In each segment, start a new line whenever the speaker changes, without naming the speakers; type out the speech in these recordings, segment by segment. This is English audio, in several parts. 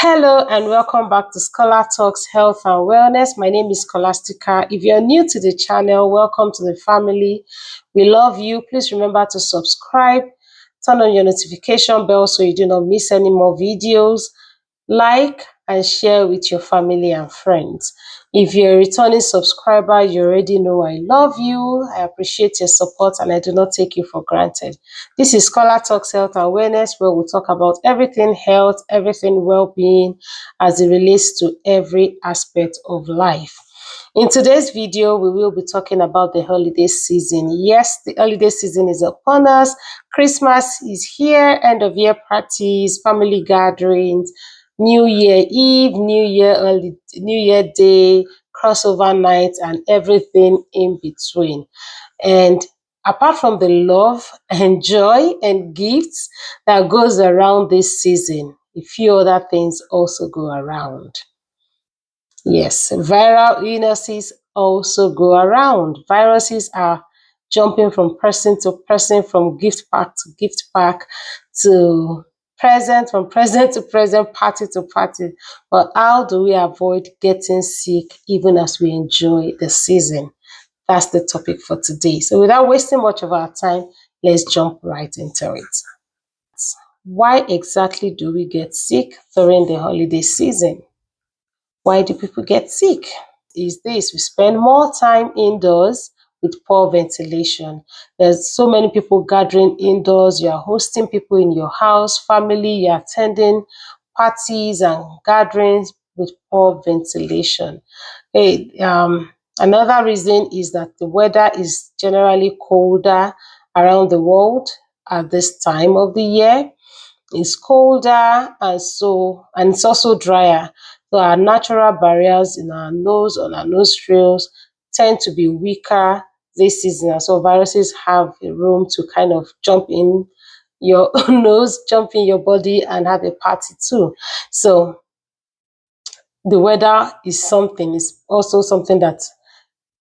Hello and welcome back to Scholar Talks Health and Wellness. My name is Scholastica. If you're new to the channel, welcome to the family. We love you. Please remember to subscribe, turn on your notification bell so you do not miss any more videos. Like and share with your family and friends. If you're a returning subscriber, you already know I love you. I appreciate your support and I do not take you for granted. This is Scholar Talks Health and Wellness, where we talk about everything health, everything well-being as it relates to every aspect of life. In today's video, we will be talking about the holiday season. Yes, the holiday season is upon us. Christmas is here, end of year parties, family gatherings, New Year Eve, New Year Day, crossover night, and everything in between. And apart from the love and joy and gifts that goes around this season, a few other things also go around. Yes, viral illnesses also go around. Viruses are jumping from person to person, from gift pack to gift pack, to present, from present to present, party to party. But how do we avoid getting sick even as we enjoy the season? That's the topic for today. So without wasting much of our time, let's jump right into it. Why exactly do we get sick during the holiday season? Why do people get sick? Is this we spend more time indoors with poor ventilation. There's so many people gathering indoors. You are hosting people in your house, family, you're attending parties and gatherings with poor ventilation. Hey, another reason is that the weather is generally colder around the world at this time of the year. It's colder and it's also drier. So our natural barriers in our nose, on our nostrils, tend to be weaker this season. And so viruses have a room to kind of jump in your nose, jump in your body and have a party too. So the weather is also something that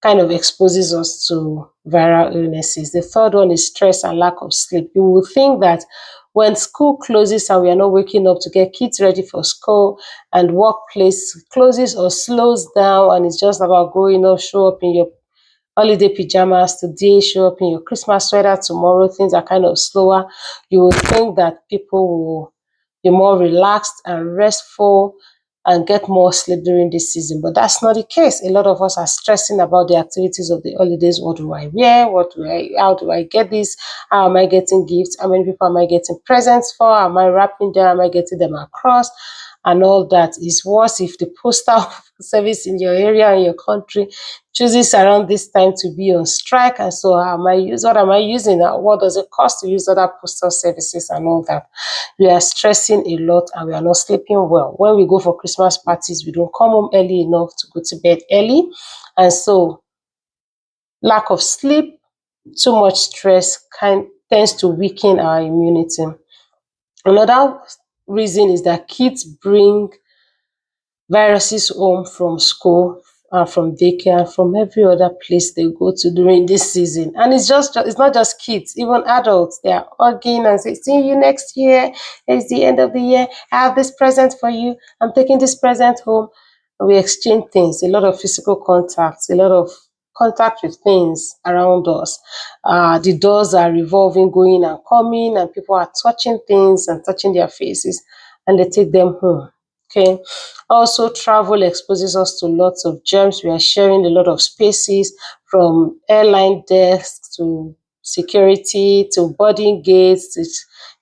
kind of exposes us to viral illnesses. The third one is stress and lack of sleep. You will think that when school closes and we are not waking up to get kids ready for school and workplace closes or slows down and it's just about going up, show up in your holiday pajamas today, show up in your Christmas sweater tomorrow, things are kind of slower. You will think that people will be more relaxed and restful and get more sleep during this season. But that's not the case. A lot of us are stressing about the activities of the holidays. What do I wear? How do I get this? How am I getting gifts? How many people am I getting presents for? Am I wrapping them? Am I getting them across? And all that is worse if the postal service in your area and your country chooses around this time to be on strike. And so what am I using? What does it cost to use other postal services and all that? We are stressing a lot and we are not sleeping well. When we go for Christmas parties, we don't come home early enough to go to bed early. And so lack of sleep, too much stress tends to weaken our immunity. Another reason is that kids bring viruses home from school and from daycare and from every other place they go to during this season. And it's not just kids, even adults. They are hugging and say, see you next year. It's the end of the year. I have this present for you. I'm taking this present home. We exchange things, a lot of physical contacts, a lot of contact with things around us. The doors are revolving, going and coming, and people are touching things and touching their faces, and they take them home. Okay. Also, travel exposes us to lots of germs. We are sharing a lot of spaces, from airline desks to security to boarding gates to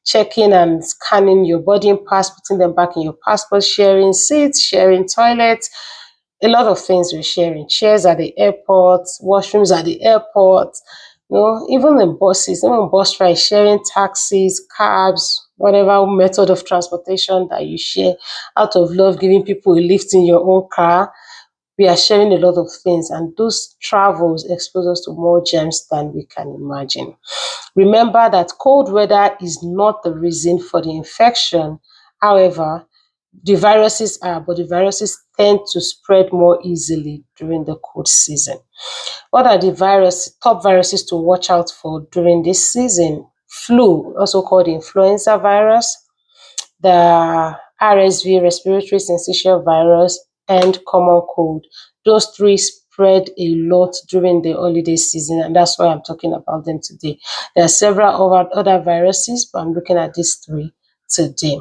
checking and scanning your boarding pass, putting them back in your passport, sharing seats, sharing toilets, a lot of things we're sharing. Chairs at the airport, washrooms at the airport, even in buses, even bus rides, sharing taxis, cabs, whatever method of transportation that you share out of love, giving people a lift in your own car. We are sharing a lot of things, and those travels expose us to more germs than we can imagine. Remember that cold weather is not the reason for the infection. However, but the viruses tend to spread more easily during the cold season. What are the top viruses to watch out for during this season? Flu, also called influenza virus, the RSV, respiratory syncytial virus, and common cold. Those three spread a lot during the holiday season, and that's why I'm talking about them today. There are several other viruses, but I'm looking at these three today.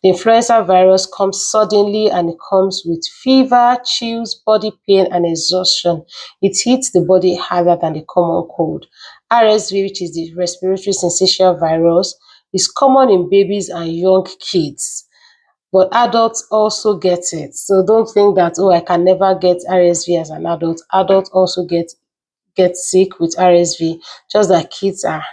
The influenza virus comes suddenly and it comes with fever, chills, body pain, and exhaustion. It hits the body harder than the common cold. RSV, which is the respiratory syncytial virus, is common in babies and young kids, but adults also get it. So don't think that, oh, I can never get RSV as an adult. Adults also get sick with RSV, just that kids are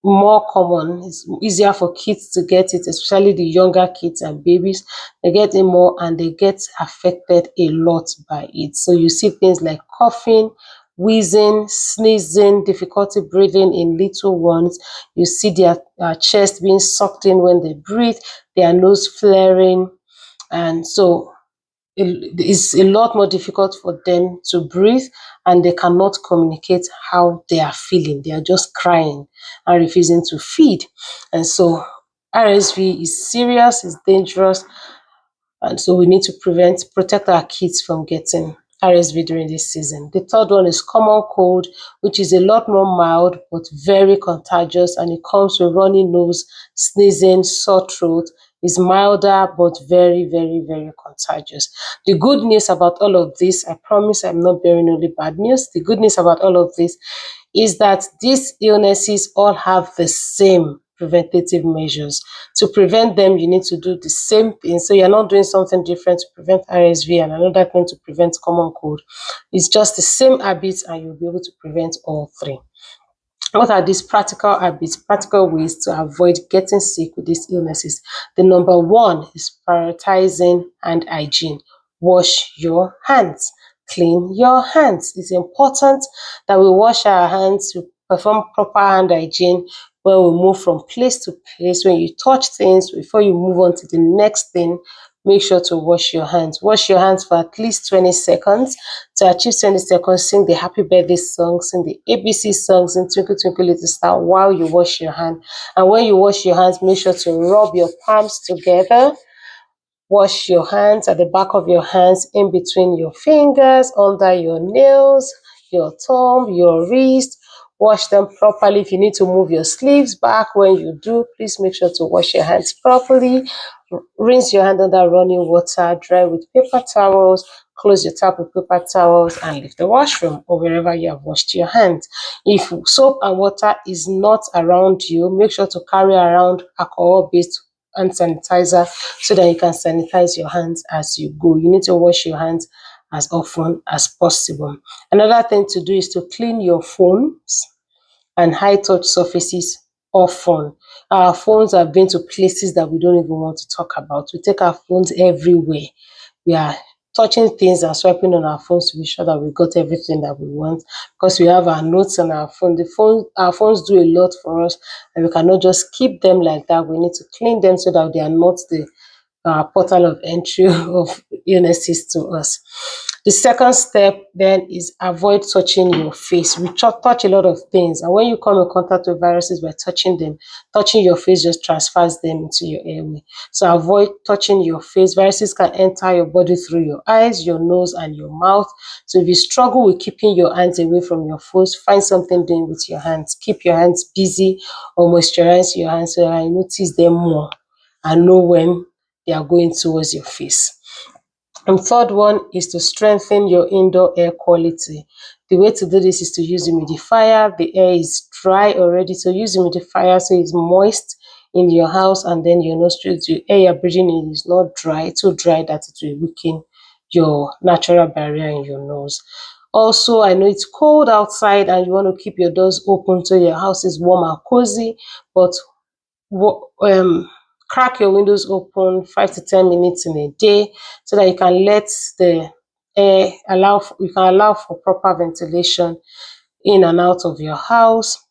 more common. It's easier for kids to get it, especially the younger kids and babies. They get it more and they get affected a lot by it. So you see things like coughing, wheezing, sneezing, difficulty breathing in little ones. You see their chest being sucked in when they breathe, their nose flaring. And so it's a lot more difficult for them to breathe, and they cannot communicate how they are feeling. They are just crying and refusing to feed. And so RSV is serious, it's dangerous, and so we need to protect our kids from getting RSV during this season. The third one is common cold, which is a lot more mild but very contagious, and it comes with runny nose, sneezing, sore throat. Is milder but very, very, very contagious. The good news about all of this, I promise I'm not bearing only bad news. The good news about all of this is that these illnesses all have the same preventative measures. To prevent them, you need to do the same thing. So you're not doing something different to prevent RSV and another thing to prevent common cold. It's just the same habits and you'll be able to prevent all three. What are these practical habits, practical ways to avoid getting sick with these illnesses? The number one is prioritizing hand hygiene. Wash your hands. Clean your hands. It's important that we wash our hands to perform proper hand hygiene when we move from place to place. When you touch things, before you move on to the next thing, make sure to wash your hands. Wash your hands for at least 20 seconds. To achieve 20 seconds, sing the happy birthday song, sing the ABC song, sing Twinkle Twinkle Little Star while you wash your hand. And when you wash your hands, make sure to rub your palms together. Wash your hands at the back of your hands, in between your fingers, under your nails, your thumb, your wrist. Wash them properly. If you need to move your sleeves back when you do, please make sure to wash your hands properly. Rinse your hand under running water, dry with paper towels, close your tap with paper towels, and leave the washroom or wherever you have washed your hands. If soap and water is not around you, make sure to carry around alcohol-based hand sanitizer so that you can sanitize your hands as you go. You need to wash your hands as often as possible. Another thing to do is to clean your phones and high touch surfaces often. Our phones have been to places that we don't even want to talk about. We take our phones everywhere. We are touching things and swiping on our phones to be sure that we got everything that we want, because we have our notes on our phone. Our phones do a lot for us, and we cannot just keep them like that. We need to clean them so that they are not the portal of entry of illnesses to us. The second step then is avoid touching your face. We touch a lot of things, and when you come in contact with viruses by touching them, touching your face just transfers them into your airway. So avoid touching your face. Viruses can enter your body through your eyes, your nose, and your mouth. So if you struggle with keeping your hands away from your face, find something doing with your hands. Keep your hands busy or moisturize your hands so that you notice them more and know when they are going towards your face. And third one is to strengthen your indoor air quality. The way to do this is to use humidifier. The air is dry already, so use humidifier so it's moist in your house, and then your nostrils, the air you're breathing in is not dry, too dry that it will weaken your natural barrier in your nose. Also, I know it's cold outside and you want to keep your doors open so your house is warm and cozy, but crack your windows open 5 to 10 minutes in a day so that you can let the air you can allow for proper ventilation in and out of your house.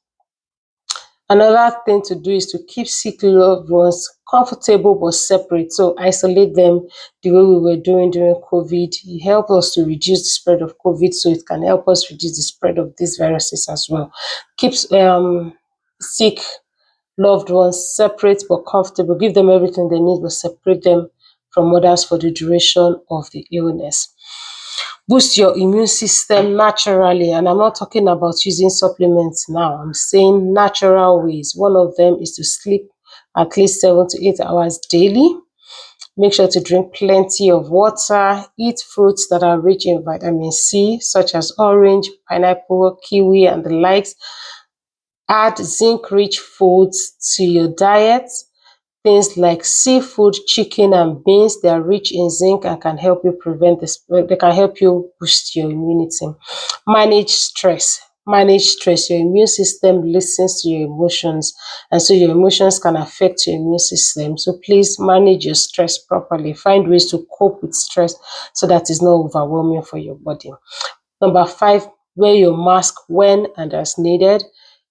Another thing to do is to keep sick loved ones comfortable but separate. So isolate them the way we were doing during COVID. It helps us to reduce the spread of COVID, so it can help us reduce the spread of these viruses as well. Keep sick loved ones separate but comfortable. Give them everything they need, but separate them from others for the duration of the illness. Boost your immune system naturally, and I'm not talking about using supplements now. I'm saying natural ways. One of them is to sleep at least 7 to 8 hours daily. Make sure to drink plenty of water. Eat fruits that are rich in vitamin C, such as orange, pineapple, kiwi, and the likes. Add zinc-rich foods to your diet. Things like seafood, chicken, and beans, they are rich in zinc and can help you prevent this. They can help you boost your immunity. Manage stress. Manage stress. Your immune system listens to your emotions, and so your emotions can affect your immune system. So please manage your stress properly. Find ways to cope with stress so that it's not overwhelming for your body. Number 5, wear your mask when and as needed.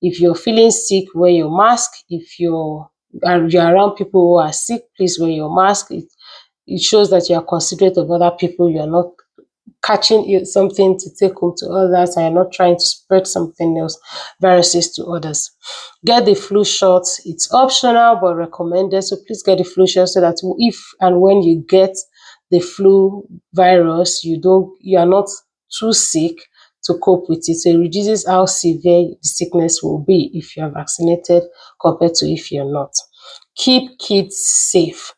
If you're feeling sick, wear your mask. If you're around people who are sick, please wear your mask. It shows that you are considerate of other people. You are not catching something to take home to others, and you're not trying to spread something else, viruses to others. Get the flu shot. It's optional but recommended. So please get the flu shot so that if and when you get the flu virus, you are not too sick to cope with it. So it reduces how severe the sickness will be if you are vaccinated compared to if you're not. Keep kids safe.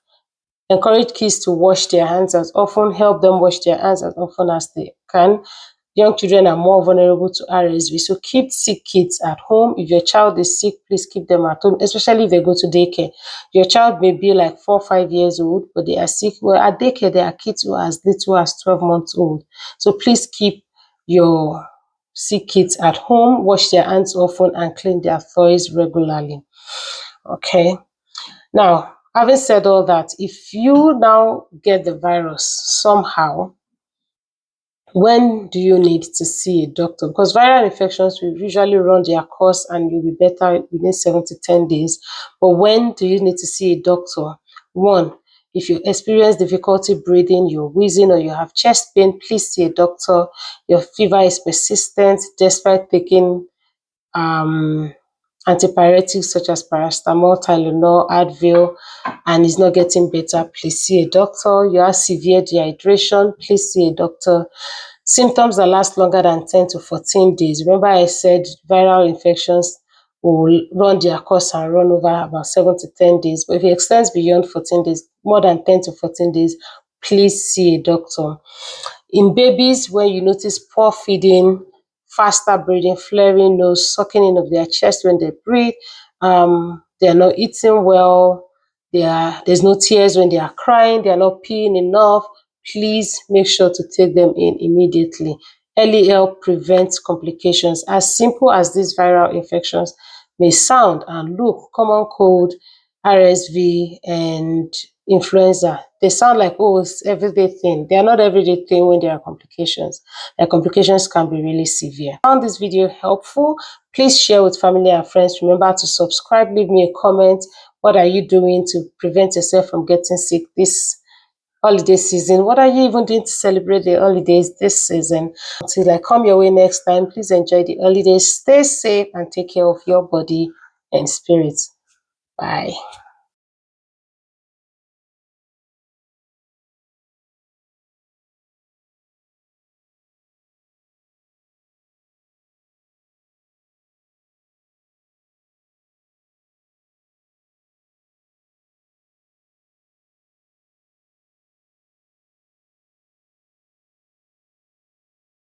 Encourage kids to wash their hands as often. Help them wash their hands as often as they can. Young children are more vulnerable to RSV, so keep sick kids at home. If your child is sick, please keep them at home, especially if they go to daycare. Your child may be like 4 or 5 years old, but they are sick. Well, at daycare, there are kids who are as little as 12 months old. So please keep your sick kids at home, wash their hands often, and clean their toys regularly. Okay. Now, having said all that, if you now get the virus somehow, when do you need to see a doctor? Because viral infections will usually run their course and you'll be better within 7 to 10 days. But when do you need to see a doctor? One, if you experience difficulty breathing, you're wheezing, or you have chest pain, please see a doctor. Your fever is persistent despite taking antipyretics such as paracetamol, Tylenol, Advil, and is not getting better, please see a doctor. You have severe dehydration, please see a doctor. Symptoms that last longer than 10 to 14 days. Remember I said viral infections will run their course and run over about 7 to 10 days. But if it extends beyond 14 days, more than 10 to 14 days, please see a doctor. In babies, when you notice poor feeding, faster breathing, flaring nose, sucking in of their chest when they breathe, they are not eating well, there's no tears when they are crying, they are not peeing enough, please make sure to take them in immediately. Early help prevents complications. As simple as these viral infections may sound and look, common cold, RSV, and influenza, they sound like, oh, it's everyday thing. They are not everyday thing when there are complications. Their complications can be really severe. Found this video helpful? Please share with family and friends. Remember to subscribe, leave me a comment. What are you doing to prevent yourself from getting sick this holiday season? What are you even doing to celebrate the holidays this season? Until I come your way next time, please enjoy the holidays, stay safe, and take care of your body and spirit. Bye.